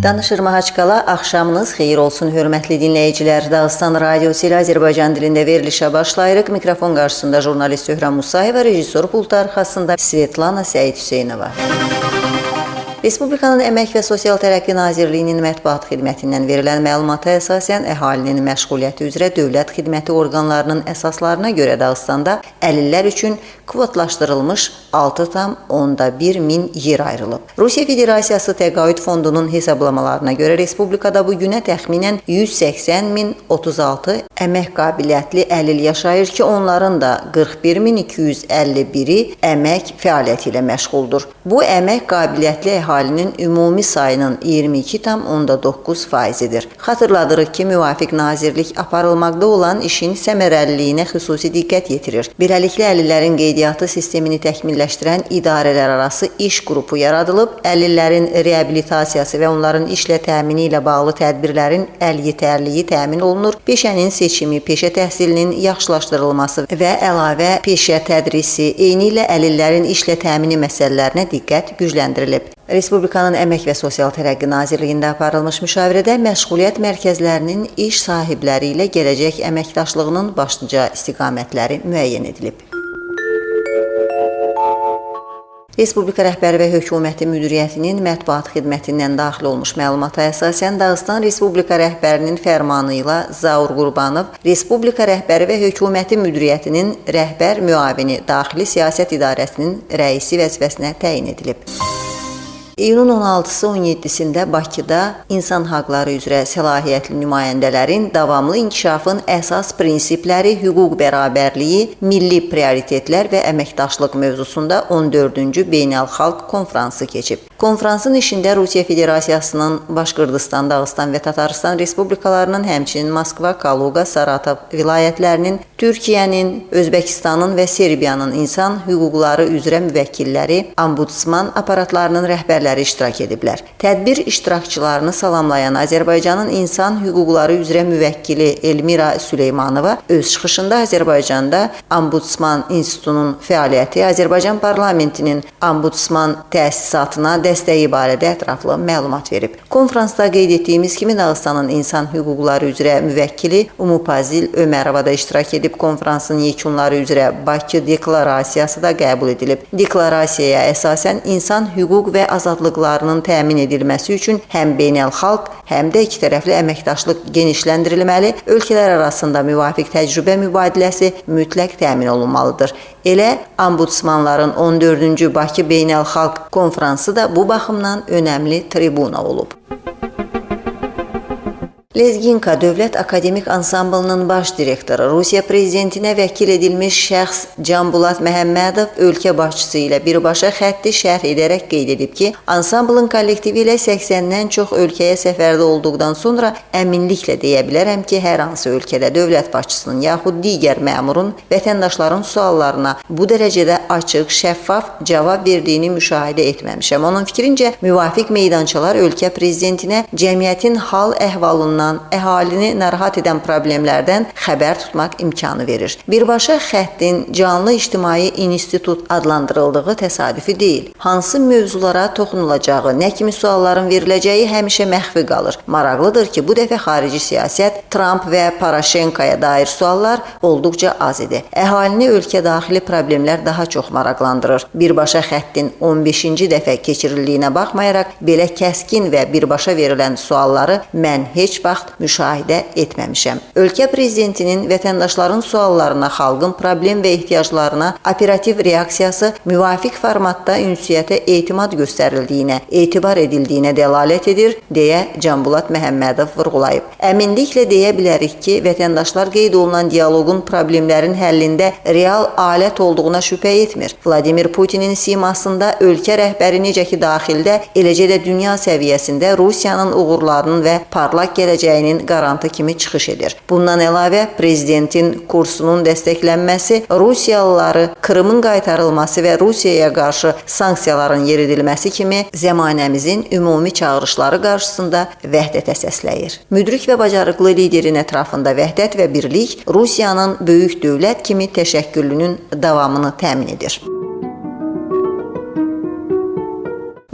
Danışır Mahaçqala, axşamınız xeyir olsun, hörmətli dinləyicilər. Dağıstan Radiosu ilə Azərbaycan dilində verilişə başlayırıq. Mikrofon qarşısında jurnalist Söhrəm Musayeva, rejissor pultu arxasında Svetlana Səid Hüseynova. Respublikanın Əmək və Sosial Tərəqqi Nazirliyinin mətbuat xidmətindən verilən məlumata əsasən əhalinin məşğuliyyəti üzrə dövlət xidməti orqanlarının əsaslarına görə Dağıstanda əlillər üçün kvotlaşdırılmış 6,1 min yer ayrılıb. Rusiya Federasiyası Təqaüd Fondunun hesablamalarına görə Respublikada bu günə təxminən 180.036 əmək qabiliyyətli əlil yaşayır ki, onların da 41.251-i əmək fəaliyyəti ilə məşğuldur. Bu əmək qabiliyyətli əhalinin ümumi sayının 22,9%-dir. Xatırladırıq ki, müvafiq nazirlik aparılmaqda olan işin səmərəliliyinə xüsusi diqqət yetirir. Beləliklə, əlillərin qeydiyyatı sistemini təkmilləşdirən idarələr arası iş qrupu yaradılıb, əlillərin reabilitasiyası və onların işlə təmini ilə bağlı tədbirlərin əl-yetərliyi təmin olunur, peşənin seçimi, peşə təhsilinin yaxşılaşdırılması və əlavə peşə tədrisi, eyni ilə əlillərin işlə təmini məsələlərinə diqqət gücləndirilib. Respublikanın Əmək və Sosial Tərəqqi Nazirliyində aparılmış müşavirədə məşğuliyyət mərkəzlərinin iş sahibləri ilə gələcək əməkdaşlığının başlıca istiqamətləri müəyyən edilib. Respublika rəhbəri və hökuməti müdiriyyətinin mətbuat xidmətindən daxil olmuş məlumata əsasən Dağıstan Respublika rəhbərinin fərmanı ilə Zaur Qurbanov Respublika rəhbəri və hökuməti müdiriyyətinin rəhbər müavini Daxili Siyasət İdarəsinin rəisi vəzifəsinə təyin edilib. İyunun 16-sı 17-sində Bakıda insan haqları üzrə səlahiyyətli nümayəndələrin davamlı inkişafın əsas prinsipləri, hüquq bərabərliyi, milli prioritetlər və əməkdaşlıq mövzusunda 14-cü beynəlxalq konfransı keçib. Konfransın işində Rusiya Federasiyasının Başqırdistan, Dağıstan və Tataristan respublikalarının, həmçinin Moskva, Kaluga, Saratov vilayətlərinin, Türkiyənin, Özbəkistanın və Serbiyanın insan hüquqları üzrə müvəkkilləri, ombudsman aparatlarının rəhbərləri iştirak ediblər. Tədbir iştirakçılarını salamlayan Azərbaycanın insan hüquqları üzrə müvəkkili Elmira Süleymanova öz çıxışında Azərbaycanda Ombudsman İnstitutunun fəaliyyəti, Azərbaycan parlamentinin ombudsman təsisatına dəstəyi barədə ətraflı məlumat verib. Konfransda qeyd etdiyimiz kimi Dağıstanın insan hüquqları üzrə müvəkkili Umupazil Ömərova da iştirak edib. Konfransın yekunları üzrə Bakı deklarasiyası da qəbul edilib. Deklarasiyaya əsasən insan hüquq və azadlıqlarının təmin edilməsi üçün həm beynəlxalq, həm də ikitərəfli əməkdaşlıq genişləndirilməli, ölkələr arasında müvafiq təcrübə mübadiləsi mütləq təmin olunmalıdır. Elə ombudsmanların 14-cü Bakı beynəlxalq konfransı da bu baxımdan önəmli tribuna olub. Lezginka Dövlət Akademik Ansamblının baş direktoru, Rusiya prezidentinə vəkil edilmiş şəxs Canbulat Məhəmmədov ölkə başçısı ilə birbaşa xətti şərh edərək qeyd edib ki, ansamblın kollektivi ilə 80-dən çox ölkəyə səfərdə olduqdan sonra əminliklə deyə bilərəm ki, hər hansı ölkədə dövlət başçısının yaxud digər məmurun vətəndaşların suallarına bu dərəcədə açıq, şəffaf cavab verdiyini müşahidə etməmişəm. Onun fikrincə, müvafiq meydançalar ölkə prezidentinə cəmiyyətin hal əhvalından, əhalini narahat edən problemlərdən xəbər tutmaq imkanı verir. Birbaşa xəttin canlı ictimai institut adlandırıldığı təsadüfi deyil. Hansı mövzulara toxunulacağı, nə kimi sualların veriləcəyi həmişə məxfi qalır. Maraqlıdır ki, bu dəfə xarici siyasət, Trump və Paraşenkaya dair suallar olduqca az idi. Əhalini ölkə daxili problemlər daha çox maraqlandırır. Birbaşa xəttin 15-ci dəfə keçirildiyinə baxmayaraq, belə kəskin və birbaşa verilən sualları mən heç vaxt müşahidə etməmişəm. Ölkə prezidentinin vətəndaşların suallarına, xalqın problem və ehtiyaclarına operativ reaksiyası müvafiq formatda ünsiyyətə etimad göstərildiyinə, etibar edildiyinə dəlalət edir, deyə Canbulat Məhəmmədov vurğulayıb. Əminliklə deyə bilərik ki, vətəndaşlar qeyd olunan dialoqun problemlərin həllində real alət olduğuna şübhə etmir. Vladimir Putinin simasında ölkə rəhbəri necə ki daxildə, eləcə də dünya səviyyəsində Rusiyanın uğurlarının və parlaq gələcəyinin qarantı kimi çıxış edir. Bundan əlavə, prezidentin kursunun dəstəklənməsi, Rusiyalıları Krımın qaytarılması və Rusiyaya qarşı sanksiyaların yeridilməsi kimi zəmanəmizin ümumi çağırışları qarşısında vəhdətə səsləyir. Müdrik və bacarıqlı liderin ətrafında vəhdət və birlik Rusiyanın böyük dövlət kimi təşəkkülünün davamını təmin edir.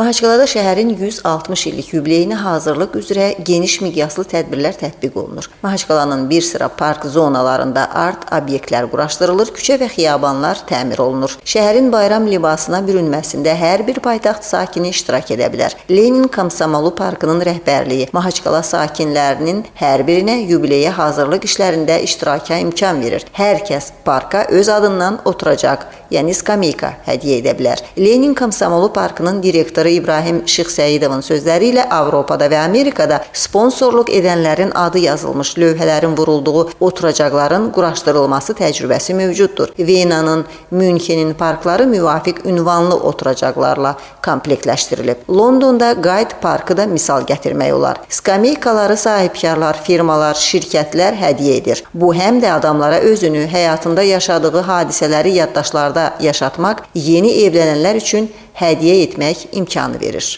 Mahaçqalada şəhərin 160 illik yubileyinə hazırlıq üzrə geniş miqyaslı tədbirlər tətbiq olunur. Mahaçqalanın bir sıra park zonalarında art obyektlər quraşdırılır, küçə və xiyabanlar təmir olunur. Şəhərin bayram libasına bürünməsində hər bir paytaxt sakini iştirak edə bilər. Lenin Komsomolu parkının rəhbərliyi Mahaçqala sakinlərinin hər birinə yubileyə hazırlıq işlərində iştiraka imkan verir. Hər kəs parka öz adından oturacaq, yəni skameyka hədiyyə edə bilər. Lenin Komsomolu parkının direktoru İbrahim Şıxsəyidovun sözləri ilə Avropada və Amerikada sponsorluq edənlərin adı yazılmış lövhələrin vurulduğu oturacaqların quraşdırılması təcrübəsi mövcuddur. Venanın, Münxenin parkları müvafiq ünvanlı oturacaqlarla komplektləşdirilib. Londonda Guide Parkı da misal gətirmək olar. Skameykaları sahibkarlar, firmalar, şirkətlər hədiyyə edir. Bu həm də adamlara özünü, həyatında yaşadığı hadisələri yaddaşlarda yaşatmaq, yeni evlənənlər üçün hədiyyə etmək imkanı verir.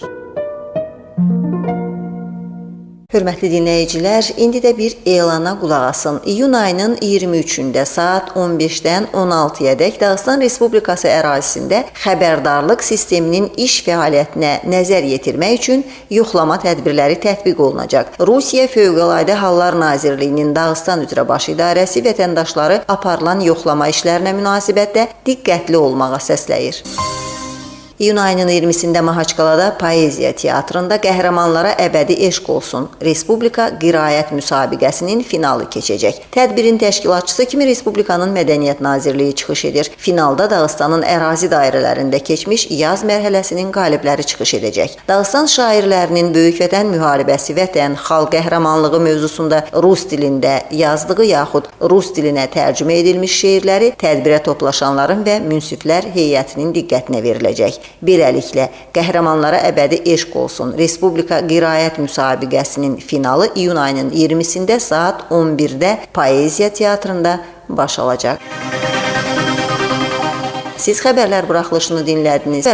Hörmətli dinləyicilər, indi də bir elana qulaq asın. İyun ayının 23-də saat 15-dən 16-yadək Dağıstan Respublikası ərazisində xəbərdarlıq sisteminin iş fəaliyyətinə nəzər yetirmək üçün yoxlama tədbirləri tətbiq olunacaq. Rusiya Fövqəladə Hallar Nazirliyinin Dağıstan üzrə baş idarəsi vətəndaşları aparılan yoxlama işlərinə münasibətdə diqqətli olmağa səsləyir. İyun ayının 20-sində Mahaçqalada Poeziya Teatrında Qəhrəmanlara əbədi eşq olsun Respublika qiraət müsabiqəsinin finalı keçəcək. Tədbirin təşkilatçısı kimi Respublikanın Mədəniyyət Nazirliyi çıxış edir. Finalda Dağıstanın ərazi dairələrində keçmiş yaz mərhələsinin qalibləri çıxış edəcək. Dağıstan şairlərinin Böyük Vətən müharibəsi, vətən, xalq qəhrəmanlığı mövzusunda rus dilində yazdığı yaxud rus dilinə tərcümə edilmiş şeirləri tədbirə toplaşanların və münsiflər heyətinin diqqətinə veriləcək. Beləliklə, Qəhrəmanlara əbədi eşq olsun Respublika qiraət müsabiqəsinin finalı iyun ayının 20-sində saat 11-də Poeziya Teatrında baş alacaq. Siz xəbərlər buraxılışını dinlədiniz.